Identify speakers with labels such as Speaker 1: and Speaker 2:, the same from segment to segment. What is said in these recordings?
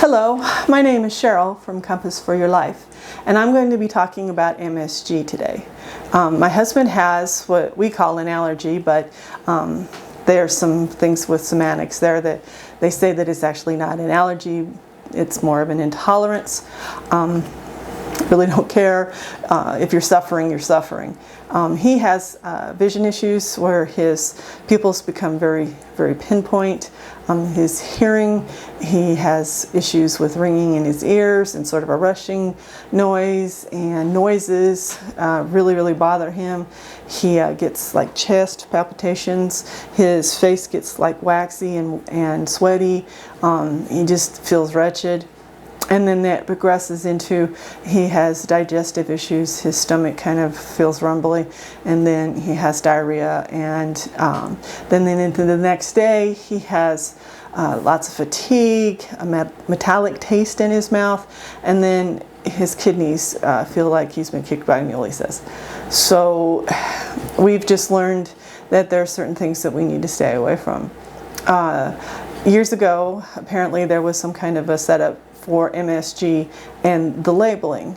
Speaker 1: Hello, my name is Cheryl from Compass for Your Life, and I'm going to be talking about MSG today. My husband has what we call an allergy, but there are some things with semantics there that they say that it's actually not an allergy, it's more of an intolerance. Really don't care. If you're suffering, you're suffering. He has vision issues where his pupils become very, very pinpoint. His hearing, he has issues with ringing in his ears and sort of a rushing noise, and noises really, really bother him. He gets like chest palpitations. His face gets like waxy and sweaty. He just feels wretched. And then that progresses into he has digestive issues. His stomach kind of feels rumbly, and then he has diarrhea, and then into the next day he has lots of fatigue, a metallic taste in his mouth, and then his kidneys feel like he's been kicked by a mule, he says. So we've just learned that there are certain things that we need to stay away from. Years ago, apparently there was some kind of a setup for MSG and the labeling.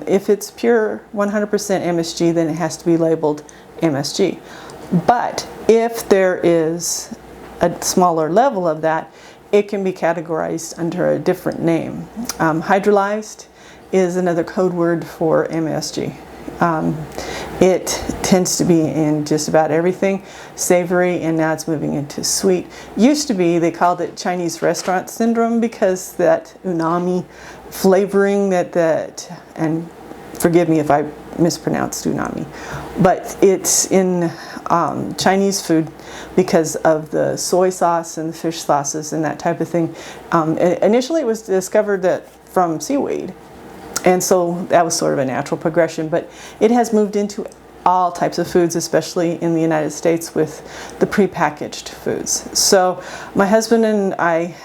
Speaker 1: If it's pure 100% MSG, then it has to be labeled MSG. But if there is a smaller level of that, it can be categorized under a different name. Hydrolyzed is another code word for MSG. It tends to be in just about everything savory, and now it's moving into sweet. Used to be, they called it Chinese restaurant syndrome because that umami flavoring and forgive me if I mispronounced umami, but it's in Chinese food because of the soy sauce and the fish sauces and that type of thing. Initially it was discovered that from seaweed. And so that was sort of a natural progression, but it has moved into all types of foods, especially in the United States with the prepackaged foods. So my husband and I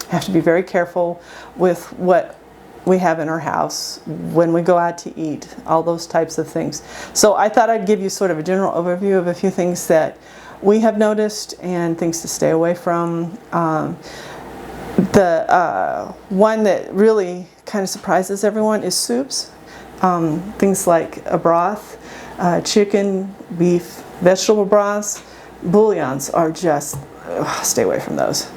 Speaker 1: have to be very careful with what we have in our house when we go out to eat, all those types of things. So I thought I'd give you sort of a general overview of a few things that we have noticed and things to stay away from. The one that really kind of surprises everyone is soups. Things like a broth, chicken, beef, vegetable broths, bouillons are just, stay away from those.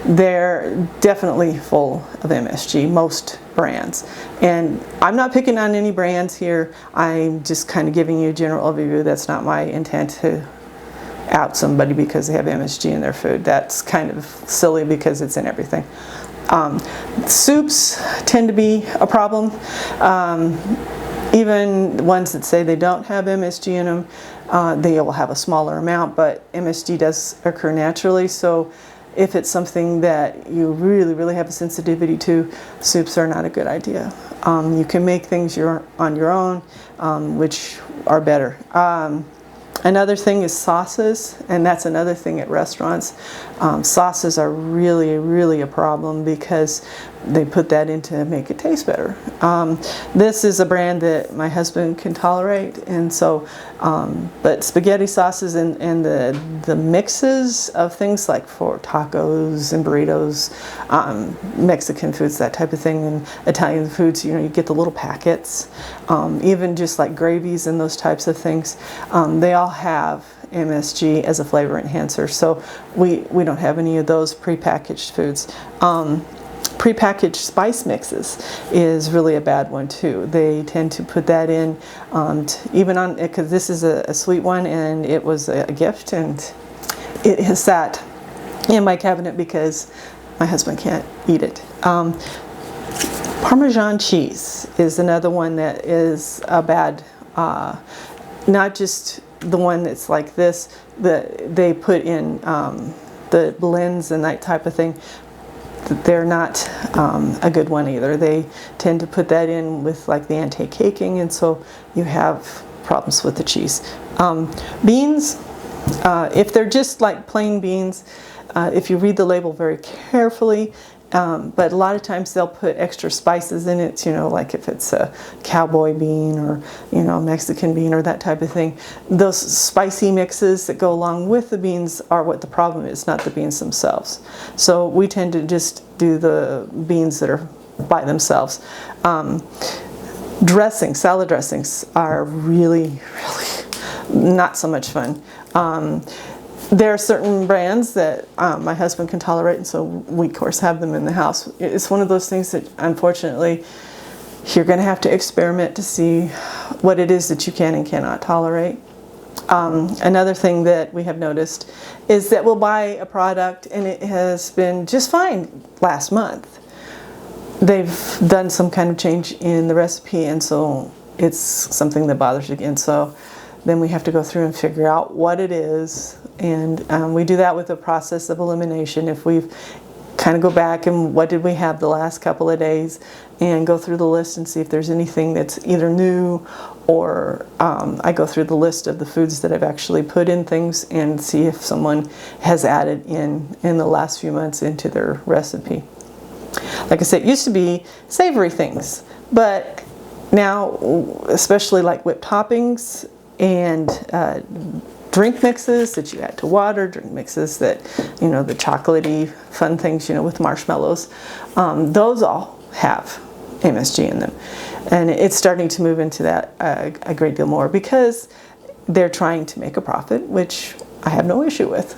Speaker 1: They're definitely full of MSG, most brands. And I'm not picking on any brands here. I'm just kind of giving you a general overview. That's not my intent to out somebody because they have MSG in their food. That's kind of silly because it's in everything. Soups tend to be a problem. Even ones that say they don't have MSG in them, they will have a smaller amount, but MSG does occur naturally. So if it's something that you really, really have a sensitivity to, soups are not a good idea. You can make things on your own, which are better. Another thing is sauces, and that's another thing at restaurants. Sauces are really, really a problem because they put that in to make it taste better. This is a brand that my husband can tolerate, and so, but spaghetti sauces and the mixes of things like for tacos and burritos, Mexican foods, that type of thing, and Italian foods, you get the little packets, even just like gravies and those types of things, they all have MSG as a flavor enhancer, so we don't have any of those prepackaged foods. Prepackaged spice mixes is really a bad one too. They tend to put that in, even on, because this is a sweet one and it was a gift, and it has sat in my cabinet because my husband can't eat it. Parmesan cheese is another one that is a bad, not just the one that's like this, that they put in the blends and that type of thing. They're not a good one either. They tend to put that in with like the anti-caking, and so you have problems with the cheese. Beans, if they're just like plain beans, if you read the label very carefully, But a lot of times they'll put extra spices in it, like if it's a cowboy bean or, Mexican bean or that type of thing. Those spicy mixes that go along with the beans are what the problem is, not the beans themselves. So we tend to just do the beans that are by themselves. Salad dressings are really not so much fun. There are certain brands that my husband can tolerate, and so we of course have them in the house. It's one of those things that unfortunately you're going to have to experiment to see what it is that you can and cannot tolerate. Another thing that we have noticed is that we'll buy a product and it has been just fine last month. They've done some kind of change in the recipe, and so it's something that bothers you again. So then we have to go through and figure out what it is, and we do that with the process of elimination. If we've kind of go back and what did we have the last couple of days, and go through the list and see if there's anything that's either new, or I go through the list of the foods that I've actually put in things and see if someone has added in the last few months into their recipe. Like I said, it used to be savory things, but now, especially like whipped toppings and drink mixes that you add to water, drink mixes that, the chocolatey fun things, with marshmallows, those all have MSG in them. And it's starting to move into that a great deal more because they're trying to make a profit, which I have no issue with.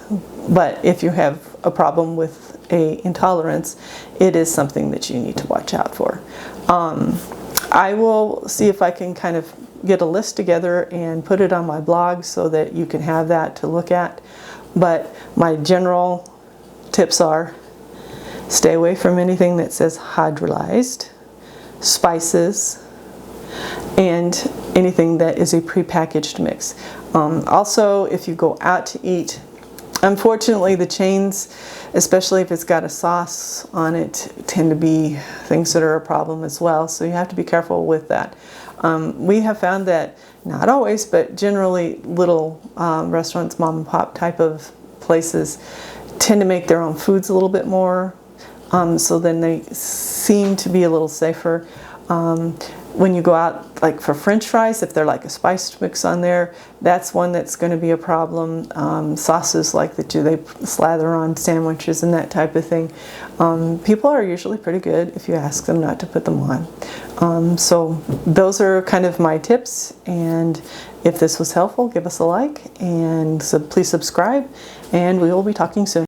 Speaker 1: But if you have a problem with a intolerance, it is something that you need to watch out for. I will see if I can kind of get a list together and put it on my blog so that you can have that to look at. But my general tips are: stay away from anything that says hydrolyzed, spices, and anything that is a prepackaged mix. Also, if you go out to eat, unfortunately the chains, especially if it's got a sauce on it, tend to be things that are a problem as well. So you have to be careful with that. We have found that, not always, but generally little restaurants, mom and pop type of places, tend to make their own foods a little bit more. So then they seem to be a little safer. When you go out, like for French fries, if they're like a spiced mix on there, that's one that's going to be a problem. Sauces like that they slather on sandwiches and that type of thing. People are usually pretty good if you ask them not to put them on. So those are kind of my tips, and if this was helpful, give us a like, and so please subscribe, and we will be talking soon.